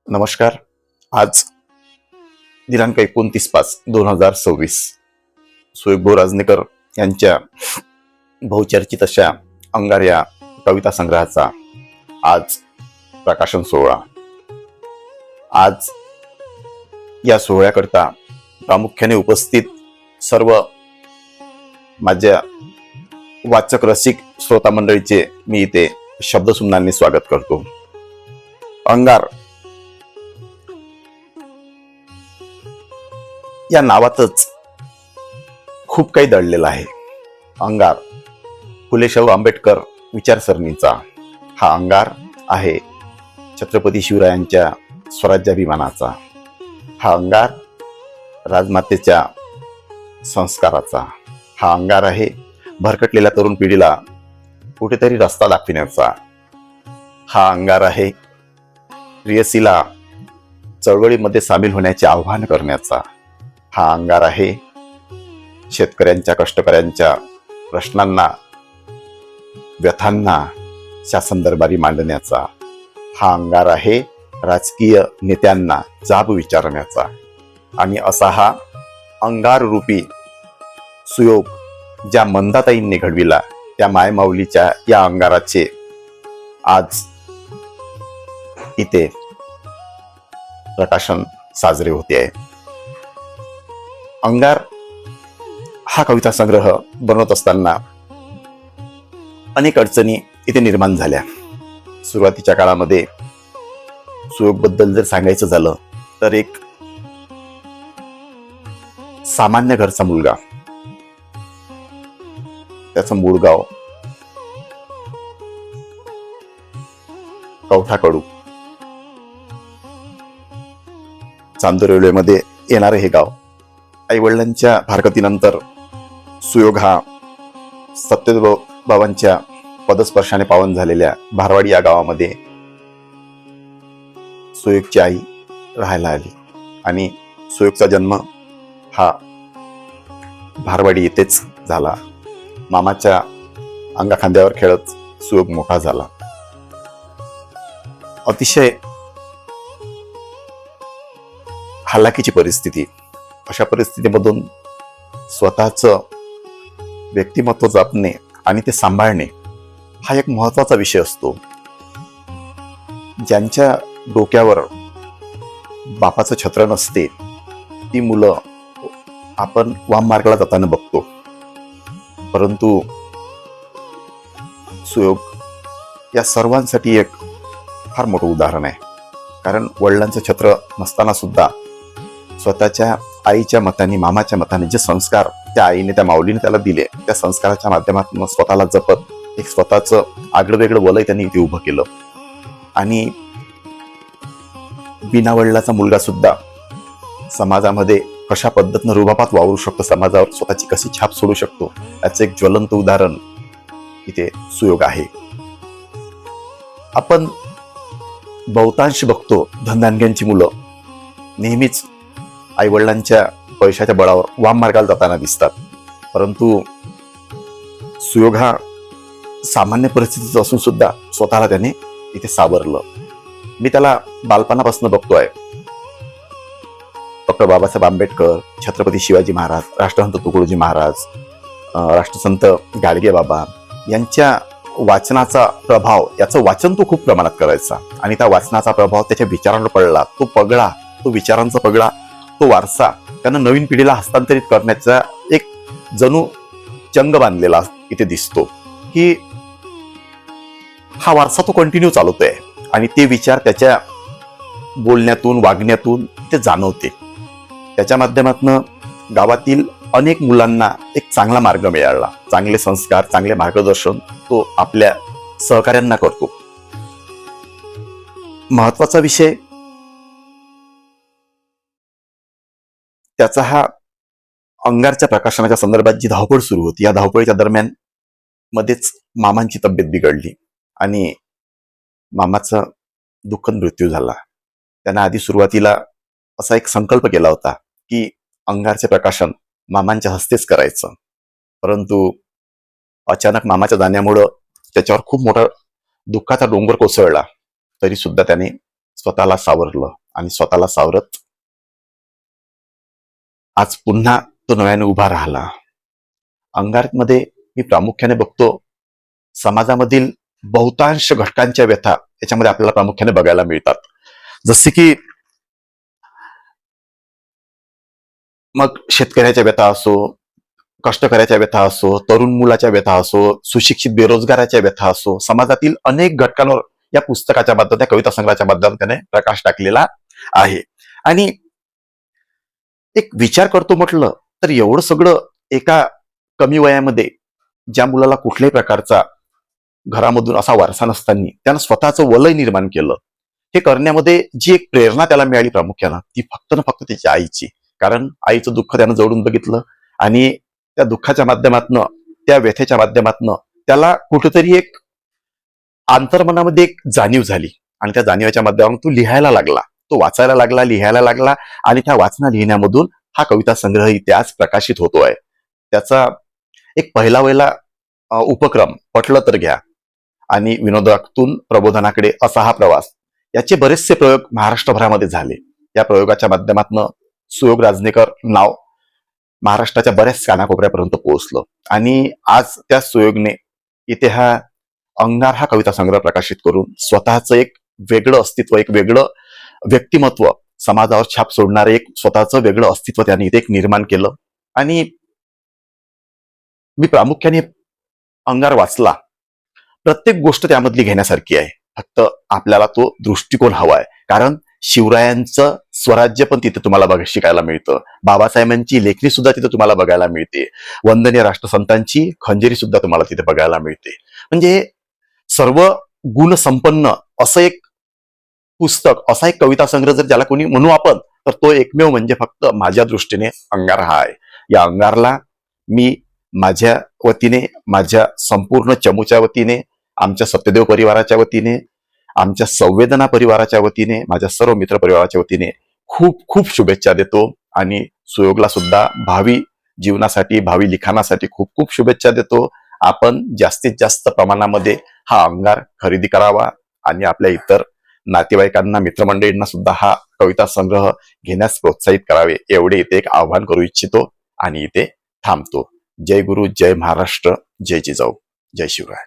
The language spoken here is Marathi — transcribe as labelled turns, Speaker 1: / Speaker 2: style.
Speaker 1: नमस्कार. आज दिनांक 29/5/2026 सुयोग भाऊ राजनेकर यांच्या बहुचर्चित अशा अंगार या कविता संग्रहाचा आज प्रकाशन सोहळा. आज या सोहळ्याकरता प्रामुख्याने उपस्थित सर्व माझ्या वाचक रसिक श्रोता मंडळीचे मी इथे शब्दसुमनांनी स्वागत करतो. अंगार या नावातच खूप काही दडलेलं आहे. अंगार फुले शाहू आंबेडकर विचारसरणीचा हा अंगार आहे. छत्रपती शिवरायांच्या स्वराज्याभिमानाचा हा अंगार, राजमातेच्या संस्काराचा हा अंगार आहे. भरकटलेल्या तरुण पिढीला कुठेतरी रस्ता दाखविण्याचा हा अंगार आहे. प्रियसीला चळवळीमध्ये सामील होण्याचे आवाहन करण्याचा हा अंगार आहे. शेतकऱ्यांच्या कष्टकऱ्यांच्या प्रश्नांना व्यथांना शासन दरबारी मांडण्याचा हा अंगार आहे. राजकीय नेत्यांना जाब विचारण्याचा आणि असा हा अंगार रूपी सुयोग ज्या मंदाताईंनी घडविला त्या मायमाऊलीच्या या अंगाराचे आज इथे प्रकाशन साजरे होते आहे. अंगार हा कविता संग्रह बनवत असताना अनेक अडचणी इथे निर्माण झाल्या. सुरुवातीच्या काळामध्ये सुयोग बद्दल जर सांगायचं झालं तर एक सामान्य घरचा मुलगा, त्याचं मूळ गाव कवठाकडू, चांदूर रेल्वेमध्ये येणारे हे गाव. आई वडिलांच्या फारकतीनंतर सुयोग हा सत्यदेव बाबांच्या पदस्पर्शाने पावन झालेल्या भारवाडी या गावामध्ये सुयोगची आई राहायला आली आणि सुयोगचा जन्म हा भारवाडी येथेच झाला. मामाच्या अंगाखांद्यावर खेळत सुयोग मोठा झाला. अतिशय हालाकीची परिस्थिती. अशा परिस्थितीमधून स्वतःचं व्यक्तिमत्व जपणे आणि ते सांभाळणे हा एक महत्वाचा विषय असतो. ज्यांच्या डोक्यावर बापाचं छत्र नसते ती मुलं आपण वाम मार्गाला जाताना बघतो. परंतु सुयोग या सर्वांसाठी एक फार मोठं उदाहरण आहे. कारण वडिलांचं छत्र नसताना सुद्धा स्वतःच्या आईच्या मताने, मामाच्या मताने जे संस्कार त्या आईने, त्या माऊलीने त्याला दिले, त्या संस्काराच्या माध्यमातून स्वतःला जपत एक स्वतःचं आगळं वेगळं वलय त्यांनी इथे उभं केलं. आणि बिना वडिलाचा मुलगा सुद्धा समाजामध्ये कशा पद्धतीनं रुबाबात वावरू शकतो, समाजावर स्वतःची कशी छाप सोडू शकतो, याचं एक ज्वलंत उदाहरण इथे सुयोग आहे. आपण बहुतांश बघतो धनधानग्यांची मुलं नेहमीच आई वडिलांच्या पैशाच्या बळावर वाम मार्गाला जाताना दिसतात. परंतु सुयोग हा सामान्य परिस्थितीत असून सुद्धा स्वतःला त्याने इथे सावरलं. मी त्याला बालपणापासून बघतोय. डॉक्टर बाबासाहेब आंबेडकर, छत्रपती शिवाजी महाराज, राष्ट्रसंत तुकडोजी महाराज, राष्ट्रसंत गाडगे बाबा यांच्या वाचनाचा प्रभाव, याचं वाचन तो खूप प्रमाणात करायचा आणि त्या वाचनाचा प्रभाव त्याच्या विचारांवर पडला. तो पगडा, तो विचारांचा पगडा, तो वारसा त्यानं नवीन पिढीला हस्तांतरित करण्याचा एक जणू चंग बांधलेला इथे दिसतो की हा वारसा तो कंटिन्यू चालवतोय आणि ते विचार त्याच्या बोलण्यातून, वागण्यातून ते जाणवते. त्याच्या माध्यमातून गावातील अनेक मुलांना एक चांगला मार्ग मिळाला, चांगले संस्कार, चांगले मार्गदर्शन तो आपल्या सहकाऱ्यांना करतो. महत्वाचा विषय त्याचा हा अंगारच्या प्रकाशनाच्या संदर्भात जी धावपळ सुरू होती, या धावपळीच्या दरम्यान मध्येच मामांची तब्येत बिघडली आणि मामाचा दुःखद मृत्यू झाला. त्यांना आधी सुरुवातीला असा एक संकल्प केला होता की अंगारचे प्रकाशन मामांच्या हस्तेच करायचं. परंतु अचानक मामाच्या जाण्यामुळं त्याच्यावर खूप मोठा दुःखाचा डोंगर कोसळला. तरी सुद्धा त्याने स्वतःला सावरलं आणि स्वतःला सावरत आज पुन्हा तो नव्याने उभा राहिला. अंगारमध्ये मी प्रामुख्याने बघतो समाजामधील बहुतांश घटकांच्या व्यथा याच्यामध्ये आपल्याला प्रामुख्याने बघायला मिळतात. जसे की मग शेतकऱ्याच्या व्यथा असो, कष्टकऱ्याच्या व्यथा असो, तरुण मुलाच्या व्यथा असो, सुशिक्षित बेरोजगाराच्या व्यथा असो, समाजातील अनेक घटकांवर या पुस्तकाच्या माध्यमातून, त्या कविता संग्रहाच्या माध्यमातून त्याने प्रकाश टाकलेला आहे. आणि एक विचार करतो म्हटलं तर एवढं सगळं एका कमी वयामध्ये ज्या मुलाला कुठल्याही प्रकारचा घरामधून असा वारसा नसताना त्यानं स्वतःचं वलय निर्माण केलं, हे करण्यामध्ये जी एक प्रेरणा त्याला मिळाली प्रामुख्यानं ती फक्त ना फक्त त्याच्या आईची. कारण आईचं दुःख त्यानं जवळून बघितलं आणि त्या दुःखाच्या माध्यमातनं, त्या व्यथेच्या माध्यमातनं त्याला कुठेतरी एक अंतर्मनामध्ये एक जाणीव झाली आणि त्या जाणीवाच्या माध्यमातून तो लिहायला लागला, तो वाचायला लागला, लिहायला लागला आणि त्या वाचना लिहिण्यामधून हा कविता संग्रह इथे आज प्रकाशित होतोय. त्याचा एक पहिला वहिला उपक्रम पटलं तर घ्या आणि विनोदातून प्रबोधनाकडे असा हा प्रवास, याचे बरेचसे प्रयोग महाराष्ट्रभरामध्ये झाले. या प्रयोगाच्या माध्यमातून सुयोग राजनेकर नाव महाराष्ट्राच्या बऱ्याच कानाकोपऱ्यापर्यंत पोहोचलं आणि आज त्या सुयोगने इथे हा अंगार हा कविता संग्रह प्रकाशित करून स्वतःचं एक वेगळं अस्तित्व, एक वेगळं व्यक्तिमत्व, समाजावर छाप सोडणारे एक स्वतःचं वेगळं अस्तित्व त्यांनी इथे एक निर्माण केलं. आणि मी प्रामुख्याने अंगार वाचला, प्रत्येक गोष्ट त्यामधली घेण्यासारखी आहे, फक्त आपल्याला तो दृष्टिकोन हवाय. कारण शिवरायांचं स्वराज्य पण तिथे तुम्हाला शिकायला मिळतं, बाबासाहेबांची लेखणी सुद्धा तिथे तुम्हाला बघायला मिळते, वंदनीय राष्ट्रसंतांची खंजेरी सुद्धा तुम्हाला तिथे बघायला मिळते. म्हणजे सर्व गुण संपन्न असं एक पुस्तक, असा एक कविता संग्रह जर ज्याला कोणी म्हणू आपण, तर तो एकमेव म्हणजे फक्त माझ्या दृष्टीने अंगार हा आहे. या अंगारला मी माझ्या वतीने, माझ्या संपूर्ण चमूच्या वतीने, आमच्या सत्यदेव परिवाराच्या वतीने, आमच्या संवेदना परिवाराच्या वतीने, माझ्या सर्व मित्र परिवाराच्या वतीने खूप खूप शुभेच्छा देतो आणि सुयोगला सुद्धा भावी जीवनासाठी, भावी लिखाणासाठी खूप खूप शुभेच्छा देतो. आपण जास्तीत जास्त प्रमाणामध्ये हा अंगार खरेदी करावा आणि आपल्या इतर नातेवाईकांना, मित्रमंडळींना सुद्धा हा कविता संग्रह घेण्यास प्रोत्साहित करावे, एवढे इथे एक आवाहन करू इच्छितो आणि इथे थांबतो. जय गुरु, जय महाराष्ट्र, जय जिजाऊ, जय शिवराय.